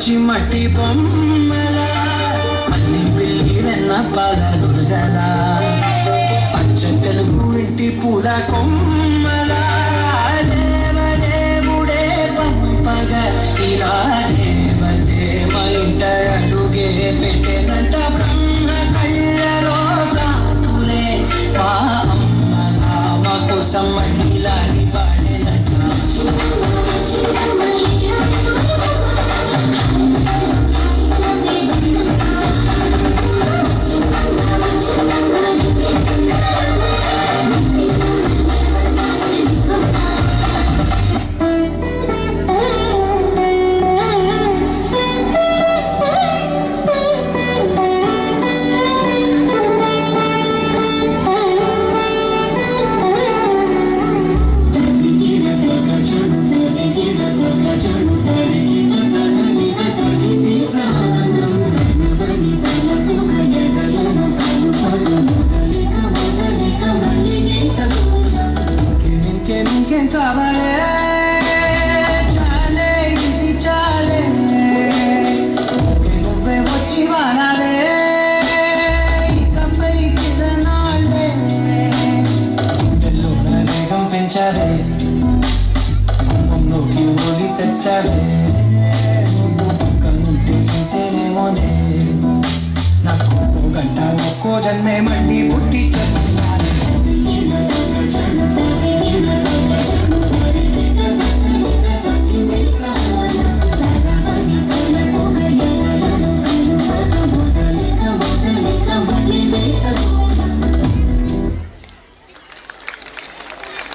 పచ్చి మట్టి బొమ్మల అల్లి పిల్లి వెన్న పాలలుగల పచ్చ తెలుగు ఇంటి పూల కొమ్మల దేవదేవుడే పంపగా ఇలా దేవదేవ ఇంట అడుగే పెట్టెనంట బ్రహ్మ కళ్ళలో కాతులే మా అమ్మల మా కోసం మహిళని పాడేనంట ఇంకేం కావాలి